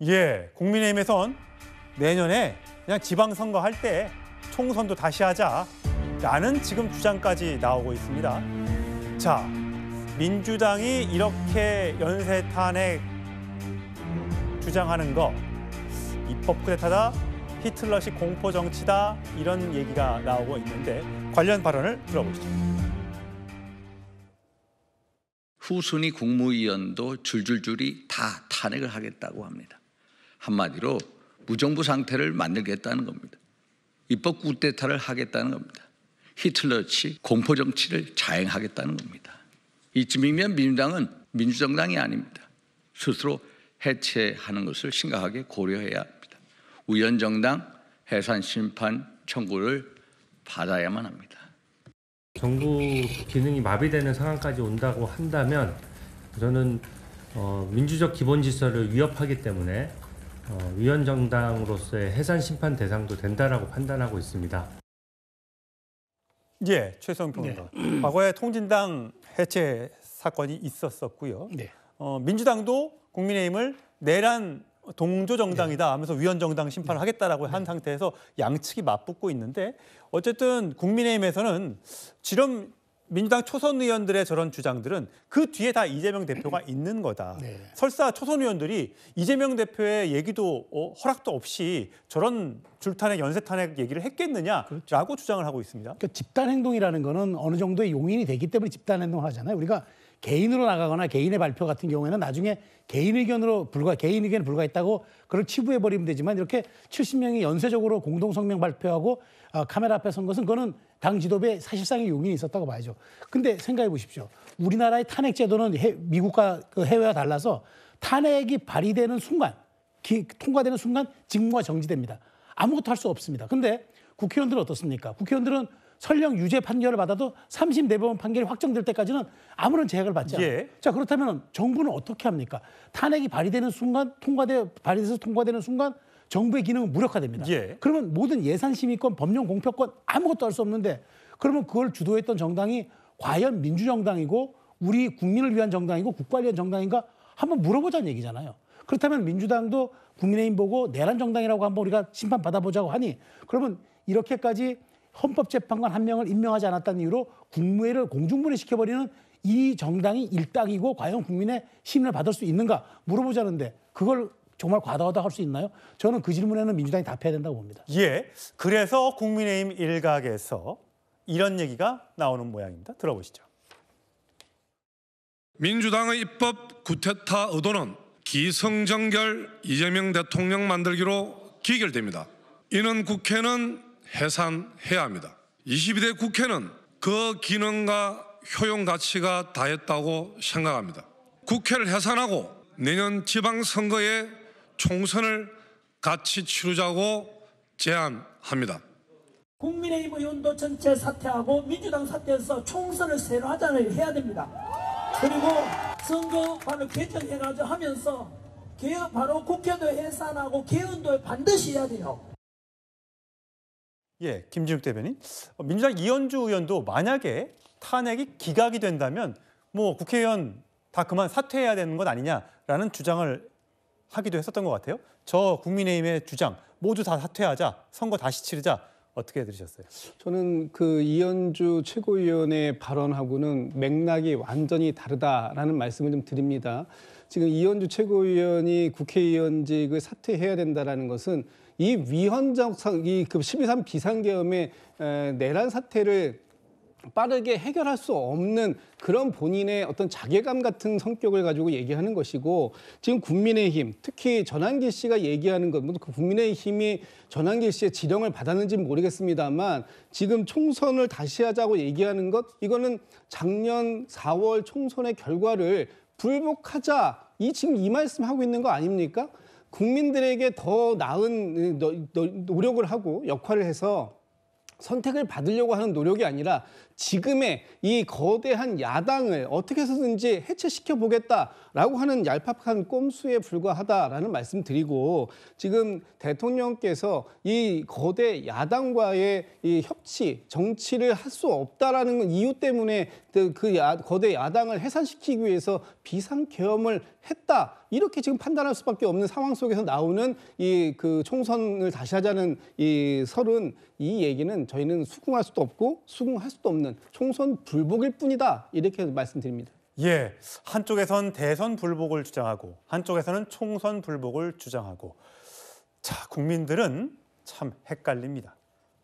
예, 국민의힘에선 내년에 그냥 지방선거 할 때 총선도 다시 하자라는 지금 주장까지 나오고 있습니다. 자, 민주당이 이렇게 연쇄 탄핵 주장하는 거 입법 쿠데타다, 히틀러식 공포 정치다 이런 얘기가 나오고 있는데 관련 발언을 들어보시죠. 후순위 국무위원도 줄줄줄이 다 탄핵을 하겠다고 합니다. 한마디로 무정부 상태를 만들겠다는 겁니다. 입법 쿠데타를 하겠다는 겁니다. 히틀러식 공포 정치를 자행하겠다는 겁니다. 이쯤이면 민주당은 민주정당이 아닙니다. 스스로 해체하는 것을 심각하게 고려해야 합니다. 우연정당 해산 심판 청구를 받아야만 합니다. 정부 기능이 마비되는 상황까지 온다고 한다면 저는 민주적 기본 질서를 위협하기 때문에 위헌정당으로서의 해산 심판 대상도 된다라고 판단하고 있습니다. 예, 최수영 평론가. 네. 과거에 통진당 해체 사건이 있었었고요. 네. 민주당도 국민의힘을 내란 동조 정당이다 하면서 위헌정당 심판을 하겠다라고 한 상태에서 양측이 맞붙고 있는데 어쨌든 국민의힘에서는 지금 민주당 초선 의원들의 저런 주장들은 그 뒤에 다 이재명 대표가 있는 거다. 네. 설사 초선 의원들이 이재명 대표의 얘기도 허락도 없이 저런 줄탄핵, 연쇄탄핵 얘기를 했겠느냐라고 그렇죠. 주장을 하고 있습니다. 그러니까 집단 행동이라는 거는 어느 정도의 용인이 되기 때문에 집단 행동을 하잖아요. 우리가 개인으로 나가거나 개인의 발표 같은 경우에는 나중에 개인 의견에 불과했다고 그걸 치부해버리면 되지만 이렇게 70명이 연쇄적으로 공동성명 발표하고 카메라 앞에 선 것은 그거는 당 지도부에 사실상의 용인이 있었다고 봐야죠. 근데 생각해 보십시오. 우리나라의 탄핵 제도는 미국과 해외와 달라서 탄핵이 발의되는 순간, 통과되는 순간 직무가 정지됩니다. 아무것도 할 수 없습니다. 근데 국회의원들은 어떻습니까? 국회의원들은 설령 유죄 판결을 받아도 34번 판결이 확정될 때까지는 아무런 제약을 받지 않아요. 예. 자, 그렇다면 정부는 어떻게 합니까? 탄핵이 발의되는 순간, 발의돼서 통과되는 순간 정부의 기능은 무력화됩니다. 예. 그러면 모든 예산심의권, 법령 공표권 아무것도 할 수 없는데 그러면 그걸 주도했던 정당이 과연 민주정당이고 우리 국민을 위한 정당이고 국가를 위한 정당인가 한번 물어보자는 얘기잖아요. 그렇다면 민주당도 국민의힘 보고 내란 정당이라고 한번 우리가 심판받아보자고 하니 그러면 이렇게까지 헌법재판관 한 명을 임명하지 않았다는 이유로 국무회를 공중분해시켜버리는 이 정당이 일당이고 과연 국민의信任을 받을 수 있는가 물어보자는데 그걸 정말 과도하다 할 수 있나요? 저는 그 질문에는 민주당이 답해야 된다고 봅니다. 예, 그래서 국민의힘 일각에서 이런 얘기가 나오는 모양입니다. 들어보시죠. 민주당의 입법 쿠데타 의도는 기성정결 이재명 대통령 만들기로 기결됩니다. 이는 국회는 해산해야 합니다. 22대 국회는 그 기능과 효용 가치가 다했다고 생각합니다. 국회를 해산하고 내년 지방선거에 총선을 같이 치르자고 제안합니다. 국민의힘 의원도 전체 사퇴하고 민주당 사퇴해서 총선을 새로 하자를 해야 됩니다. 그리고 선거법을 개정해가지고 하면서 바로 국회도 해산하고 개헌도 반드시 해야 돼요. 예, 김진욱 대변인. 민주당 이현주 의원도 만약에 탄핵이 기각이 된다면 뭐 국회의원 다 그만 사퇴해야 되는 것 아니냐라는 주장을 하기도 했었던 것 같아요. 저 국민의힘의 주장 모두 다 사퇴하자, 선거 다시 치르자. 어떻게 들으셨어요? 저는 그 이현주 최고위원의 발언하고는 맥락이 완전히 다르다라는 말씀을 좀 드립니다. 지금 이현주 최고위원이 국회의원직을 사퇴해야 된다라는 것은 이 위헌적 이 12.3 비상계엄의 내란 사태를 빠르게 해결할 수 없는 그런 본인의 어떤 자괴감 같은 성격을 가지고 얘기하는 것이고 지금 국민의힘 특히 전한길 씨가 얘기하는 것, 국민의힘이 전한길 씨의 지령을 받았는지는 모르겠습니다만 지금 총선을 다시 하자고 얘기하는 것 이거는 작년 4월 총선의 결과를 불복하자 지금 이 말씀하고 있는 거 아닙니까? 국민들에게 더 나은 노력을 하고 역할을 해서 선택을 받으려고 하는 노력이 아니라 지금의 이 거대한 야당을 어떻게 해서든지 해체시켜 보겠다라고 하는 얄팍한 꼼수에 불과하다라는 말씀드리고, 지금 대통령께서 이 거대 야당과의 이 협치, 정치를 할 수 없다라는 이유 때문에 거대 야당을 해산시키기 위해서 비상계엄을 했다, 이렇게 지금 판단할 수밖에 없는 상황 속에서 나오는 이 그 총선을 다시 하자는 이 설은, 이 얘기는 저희는 수긍할 수도 없고 수긍할 수도 없는 총선 불복일 뿐이다, 이렇게 말씀드립니다. 예, 한쪽에선 대선 불복을 주장하고 한쪽에서는 총선 불복을 주장하고, 자, 국민들은 참 헷갈립니다.